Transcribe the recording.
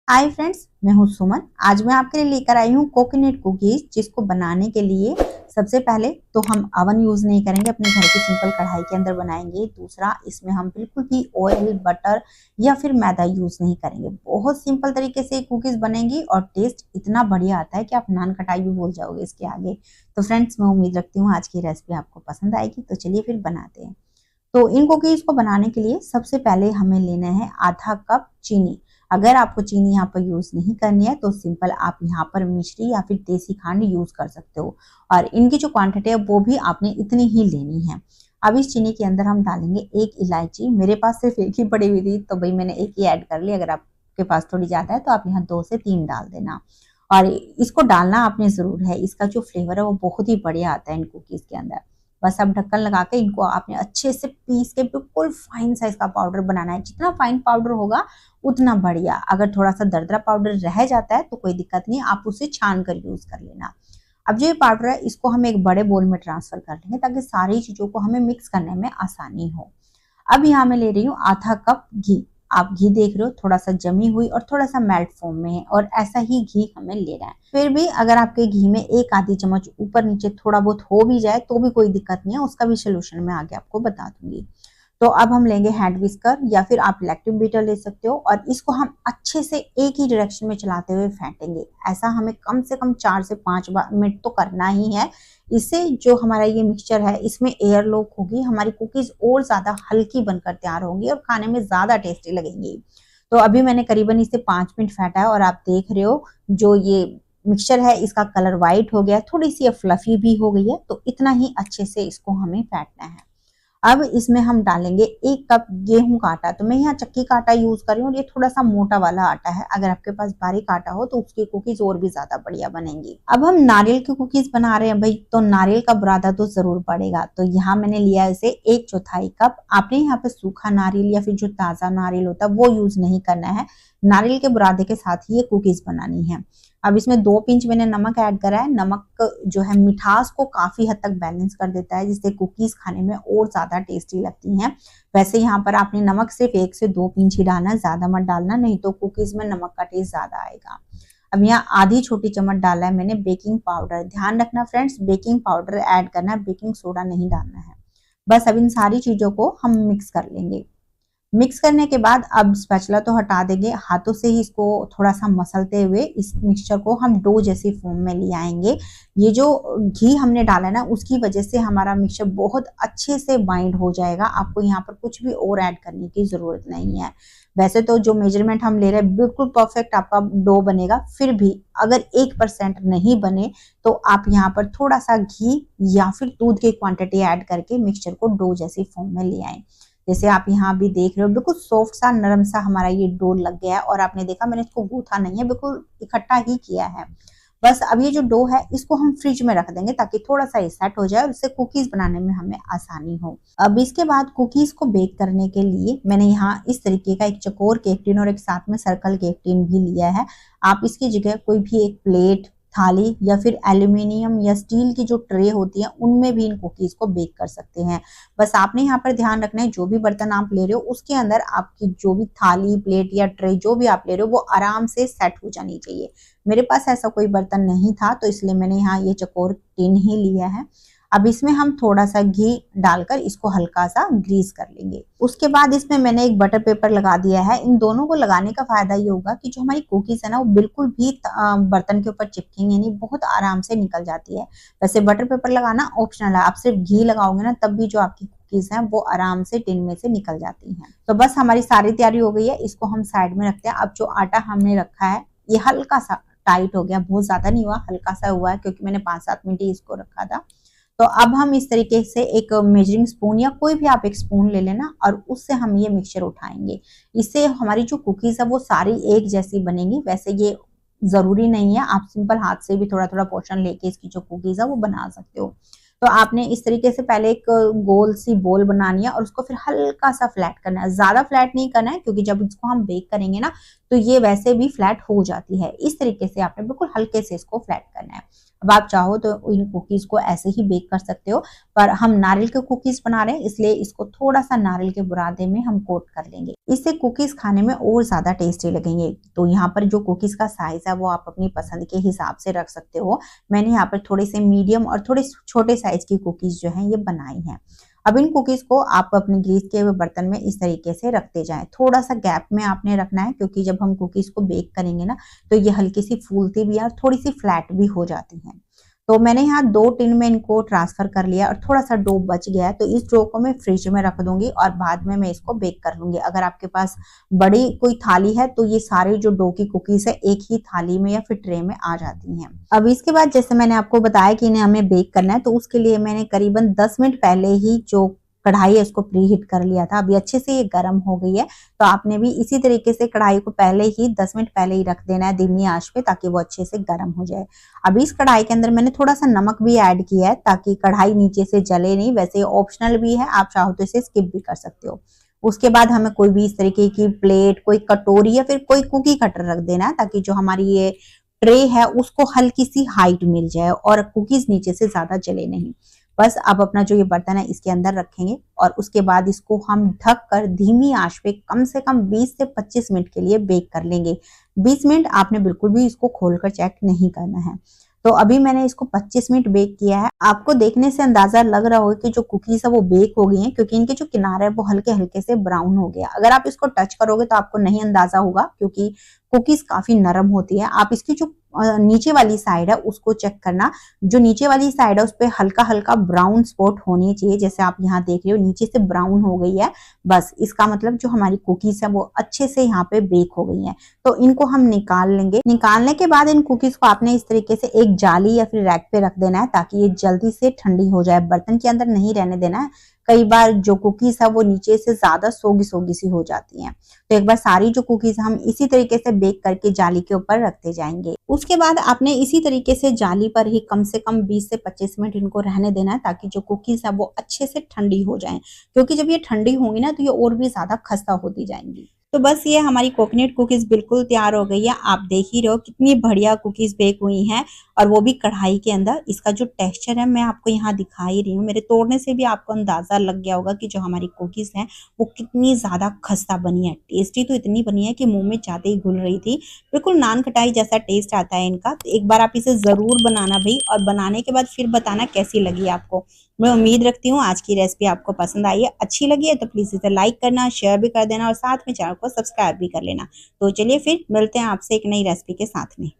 Hi friends, मैं हूं सुमन। आज मैं आपके लिए लेकर आई हूं कोकोनट कुकीज, जिसको बनाने के लिए सबसे पहले तो हम अवन यूज नहीं करेंगे, अपने घर की सिंपल कढ़ाई के अंदर बनाएंगे। दूसरा, इसमें हम बिल्कुल भी ऑयल, बटर या फिर मैदा यूज नहीं करेंगे। बहुत सिंपल तरीके से कुकीज बनेंगी और टेस्ट इतना बढ़िया आता है कि आप नान खटाई भी भूल जाओगे इसके आगे। तो फ्रेंड्स, मैं उम्मीद रखती हूँ आज की रेसिपी आपको पसंद आएगी। तो चलिए फिर बनाते हैं। तो इन कुकीज को बनाने के लिए सबसे पहले हमें लेना है आधा कप चीनी। अगर आपको चीनी यहाँ पर यूज नहीं करनी है तो सिंपल आप यहाँ पर मिश्री या फिर देसी खांड यूज कर सकते हो। और इनकी जो क्वांटिटी है वो भी आपने इतनी ही लेनी है। अब इस चीनी के अंदर हम डालेंगे एक इलायची। मेरे पास सिर्फ एक ही पड़ी हुई थी तो भाई मैंने एक ही ऐड कर ली। अगर आपके पास थोड़ी ज्यादा है तो आप यहाँ 2 से 3 डाल देना। और इसको डालना आपने जरूर है। इसका जो फ्लेवर है वो बहुत ही बढ़िया आता है इन कुकीज के अंदर। बस अब ढक्कन लगा के इनको आपने अच्छे से पीस के बिल्कुल फाइन साइज का पाउडर बनाना है। जितना फाइन पाउडर होगा उतना बढ़िया। अगर थोड़ा सा दरदरा पाउडर रह जाता है तो कोई दिक्कत नहीं, आप उसे छान कर यूज कर लेना। अब जो ये पाउडर है इसको हम एक बड़े बोल में ट्रांसफर कर लेंगे ताकि सारी चीजों को हमें मिक्स करने में आसानी हो। अब यहाँ मैं ले रही हूँ आधा कप घी। आप घी देख रहे हो, थोड़ा सा जमी हुई और थोड़ा सा मेल्ट फॉर्म में है, और ऐसा ही घी हमें लेना है। फिर भी अगर आपके घी में एक आधी चम्मच ऊपर नीचे थोड़ा बहुत हो भी जाए तो भी कोई दिक्कत नहीं है, उसका भी सोल्यूशन मैं आगे आपको बता दूंगी। तो अब हम लेंगे हैंड विस्कर या फिर आप इलेक्ट्रिक बीटर ले सकते हो, और इसको हम अच्छे से एक ही डायरेक्शन में चलाते हुए फेंटेंगे। ऐसा हमें कम से कम 4 से 5 मिनट तो करना ही है। इससे जो हमारा ये मिक्सचर है इसमें एयर लॉक होगी, हमारी कुकीज और ज्यादा हल्की बनकर तैयार होंगी और खाने में ज्यादा टेस्टी लगेंगी। तो अभी मैंने करीबन इसे 5 मिनट फेंटा है और आप देख रहे हो जो ये मिक्सचर है इसका कलर व्हाइट हो गया, थोड़ी सी फ्लफी भी हो गई है। तो इतना ही अच्छे से इसको हमें फेंटना है। अब इसमें हम डालेंगे 1 कप गेहूं का आटा। तो मैं यहाँ चक्की का आटा यूज कर रही हूँ और ये थोड़ा सा मोटा वाला आटा है। अगर आपके पास बारीक आटा हो तो उसकी कुकीज और भी ज्यादा बढ़िया बनेंगी। अब हम नारियल की कुकीज बना रहे हैं भाई, तो नारियल का बुरादा तो जरूर पड़ेगा। तो यहाँ मैंने लिया इसे 1/4 कप। आपने यहाँ पे सूखा नारियल या फिर जो ताजा नारियल होता है वो यूज नहीं करना है। नारियल के बुरादे के साथ ही ये कुकीज बनानी है। अब इसमें 2 पिंच मैंने नमक ऐड करा है। नमक जो है मिठास को काफी हद तक बैलेंस कर देता है, जिससे कुकीज खाने में और ज्यादा टेस्टी लगती हैं। वैसे यहाँ पर आपने नमक सिर्फ 1 से 2 पिंच ही डालना, ज्यादा मत डालना, नहीं तो कुकीज में नमक का टेस्ट ज्यादा आएगा। अब यहाँ आधी छोटी चम्मच डाला है मैंने बेकिंग पाउडर। ध्यान रखना फ्रेंड्स, बेकिंग पाउडर ऐड करना है, बेकिंग सोडा नहीं डालना है। बस अब इन सारी चीजों को हम मिक्स कर लेंगे। मिक्स करने के बाद अब स्पैचुला तो हटा देंगे, हाथों से ही इसको थोड़ा सा मसलते हुए इस मिक्सचर को हम डो जैसी फॉर्म में ले आएंगे। ये जो घी हमने डाला ना उसकी वजह से हमारा मिक्सचर बहुत अच्छे से बाइंड हो जाएगा। आपको यहाँ पर कुछ भी और ऐड करने की जरूरत नहीं है। वैसे तो जो मेजरमेंट हम ले रहे हैं बिल्कुल परफेक्ट आपका डो बनेगा। फिर भी अगर 1% नहीं बने तो आप यहाँ पर थोड़ा सा घी या फिर दूध की क्वांटिटी ऐड करके मिक्सचर को डो जैसी फॉर्म में ले आए। जैसे आप यहाँ भी देख रहे हो बिल्कुल सॉफ्ट सा नरम सा हमारा ये डो लग गया है। और आपने देखा मैंने इसको गूथा नहीं है, बिल्कुल इकट्ठा ही किया है। बस अब ये जो डो है इसको हम फ्रिज में रख देंगे ताकि थोड़ा सा सेट हो जाए और इससे कुकीज बनाने में हमें आसानी हो। अब इसके बाद कुकीज को बेक करने के लिए मैंने यहाँ इस तरीके का एक चकोर केक टिन और एक साथ में सर्कल केक टिन भी लिया है। आप इसकी जगह कोई भी एक प्लेट, थाली या फिर एल्यूमिनियम या स्टील की जो ट्रे होती है उनमें भी इन कुकीज को बेक कर सकते हैं। बस आपने यहाँ पर ध्यान रखना है जो भी बर्तन आप ले रहे हो उसके अंदर आपकी जो भी थाली, प्लेट या ट्रे जो भी आप ले रहे हो वो आराम से सेट हो जानी चाहिए। मेरे पास ऐसा कोई बर्तन नहीं था तो इसलिए मैंने यहाँ ये चकोर टिन ही लिया है। अब इसमें हम थोड़ा सा घी डालकर इसको हल्का सा ग्रीस कर लेंगे। उसके बाद इसमें मैंने एक बटर पेपर लगा दिया है। इन दोनों को लगाने का फायदा ये होगा कि जो हमारी कुकीज है ना वो बिल्कुल भी बर्तन के ऊपर चिपकेंगे नहीं, बहुत आराम से निकल जाती है। वैसे बटर पेपर लगाना ऑप्शनल है, आप सिर्फ घी लगाओगे ना तब भी जो आपकी कुकीज हैं वो आराम से टिन में से निकल जाती हैं। तो बस हमारी सारी तैयारी हो गई है, इसको हम साइड में रखते हैं। अब जो आटा हमने रखा है ये हल्का सा टाइट हो गया, बहुत ज्यादा नहीं हुआ, हल्का सा हुआ है क्योंकि मैंने 5-7 मिनट ही इसको रखा था। तो अब हम इस तरीके से एक मेजरिंग स्पून या कोई भी आप एक स्पून ले लेना और उससे हम ये मिक्सचर उठाएंगे। इससे हमारी जो कुकीज है वो सारी एक जैसी बनेंगी। वैसे ये जरूरी नहीं है, आप सिंपल हाथ से भी थोड़ा थोड़ा पोर्शन लेके इसकी जो कुकीज है वो बना सकते हो। तो आपने इस तरीके से पहले एक गोल सी बोल बनानी है और उसको फिर हल्का सा फ्लैट करना है, ज्यादा फ्लैट नहीं करना है क्योंकि जब इसको हम बेक करेंगे ना तो ये वैसे भी फ्लैट हो जाती है। इस तरीके से आपने बिल्कुल हल्के से इसको फ्लैट करना है। अब आप चाहो तो इन कुकीज को ऐसे ही बेक कर सकते हो, पर हम नारियल के कुकीज बना रहे हैं इसलिए इसको थोड़ा सा नारियल के बुरादे में हम कोट कर लेंगे। इससे कुकीज खाने में और ज्यादा टेस्टी लगेंगे। तो यहाँ पर जो कुकीज का साइज है वो आप अपनी पसंद के हिसाब से रख सकते हो। मैंने यहाँ पर थोड़े से मीडियम और थोड़े छोटे साइज की कुकीज जो है ये बनाई है। अब इन कुकीज को आप अपने ग्रीस के हुए बर्तन में इस तरीके से रखते जाएं। थोड़ा सा गैप में आपने रखना है, क्योंकि जब हम कुकीज को बेक करेंगे ना तो ये हल्की सी फूलती भी है और थोड़ी सी फ्लैट भी हो जाती हैं। तो मैंने यहाँ 2 टिन में इनको ट्रांसफर कर लिया और थोड़ा सा डो बच गया है, तो इस डो को मैं फ्रिज में रख दूंगी और बाद में मैं इसको बेक कर लूंगी। अगर आपके पास बड़ी कोई थाली है तो ये सारे जो डो की कुकीज है एक ही थाली में या फिर ट्रे में आ जाती हैं। अब इसके बाद जैसे मैंने आपको बताया कि इन्हें हमें बेक करना है, तो उसके लिए मैंने करीबन 10 मिनट पहले ही जो कढ़ाई है उसको प्री हीट कर लिया था। अभी अच्छे से ये गर्म हो गई है, तो आपने भी इसी तरीके से कढ़ाई को पहले ही 10 मिनट पहले ही रख देना है धीमी आंच पे, ताकि वो अच्छे से गर्म हो जाए। अब इस कढ़ाई के अंदर मैंने थोड़ा सा नमक भी ऐड किया है ताकि कढ़ाई नीचे से जले नहीं। वैसे ऑप्शनल भी है, आप चाहो तो इसे स्किप भी कर सकते हो। उसके बाद हमें कोई भी इस तरीके की प्लेट, कोई कटोरी या फिर कोई कुकी कटर रख देना है, ताकि जो हमारी ये ट्रे है उसको हल्की सी हाइट मिल जाए और कुकीज नीचे से ज्यादा जले नहीं। बस अब अपना जो ये बर्तन है इसके अंदर रखेंगे और उसके बाद इसको हम ढक कर धीमी आंच पे कम से कम 20 से 25 मिनट के लिए बेक कर लेंगे। 20 मिनट आपने बिल्कुल भी इसको खोलकर चेक नहीं करना है। तो अभी मैंने इसको 25 मिनट बेक किया है। आपको देखने से अंदाजा लग रहा होगा कि जो कुकीज है वो बेक हो गई हैं, क्योंकि इनके जो किनारे है वो हल्के हल्के से ब्राउन हो गया। अगर आप इसको टच करोगे तो आपको नहीं अंदाजा होगा, क्योंकि कुकीज काफी नरम होती है। आप इसकी जो नीचे वाली साइड है उसको चेक करना, जो नीचे वाली साइड है उस पर हल्का हल्का ब्राउन स्पॉट होनी चाहिए। जैसे आप यहाँ देख रहे हो नीचे से ब्राउन हो गई है, बस इसका मतलब जो हमारी कुकीज है वो अच्छे से यहाँ पे बेक हो गई है। तो इनको हम निकाल लेंगे। निकालने के बाद इन कुकीज को आपने इस तरीके से एक जाली या फिर रैक पे रख देना है, ताकि ये जल्दी से ठंडी हो जाए। बर्तन के अंदर नहीं रहने देना है, कई बार जो कुकीज है वो नीचे से ज्यादा सोगी सोगी सी हो जाती हैं। तो एक बार सारी जो कुकीज हम इसी तरीके से बेक करके जाली के ऊपर रखते जाएंगे। उसके बाद आपने इसी तरीके से जाली पर ही कम से कम 20 से 25 मिनट इनको रहने देना है, ताकि जो कुकीज है वो अच्छे से ठंडी हो जाएं। क्योंकि जब ये ठंडी होंगी ना तो ये और भी ज्यादा खस्ता होती जाएंगी। तो बस ये हमारी कोकोनट कुकीज बिल्कुल तैयार हो गई है। आप देख ही रहो कितनी बढ़िया कुकीज बेक हुई हैं, और वो भी कढ़ाई के अंदर। इसका जो टेक्सचर है मैं आपको यहाँ दिखा ही रही हूँ। मेरे तोड़ने से भी आपको अंदाजा लग गया होगा कि जो हमारी कुकीज हैं वो कितनी ज्यादा खस्ता बनी है। टेस्टी तो इतनी बनी है कि मुंह में जाते ही घुल रही थी। बिल्कुल नान खटाई जैसा टेस्ट आता है इनका। तो एक बार आप इसे जरूर बनाना भाई, और बनाने के बाद फिर बताना कैसी लगी आपको। मैं उम्मीद रखती हूँ आज की रेसिपी आपको पसंद आई है। अच्छी लगी है तो प्लीज इसे लाइक करना, शेयर भी कर देना और साथ में चैनल को सब्सक्राइब भी कर लेना। तो चलिए फिर मिलते हैं आपसे एक नई रेसिपी के साथ में।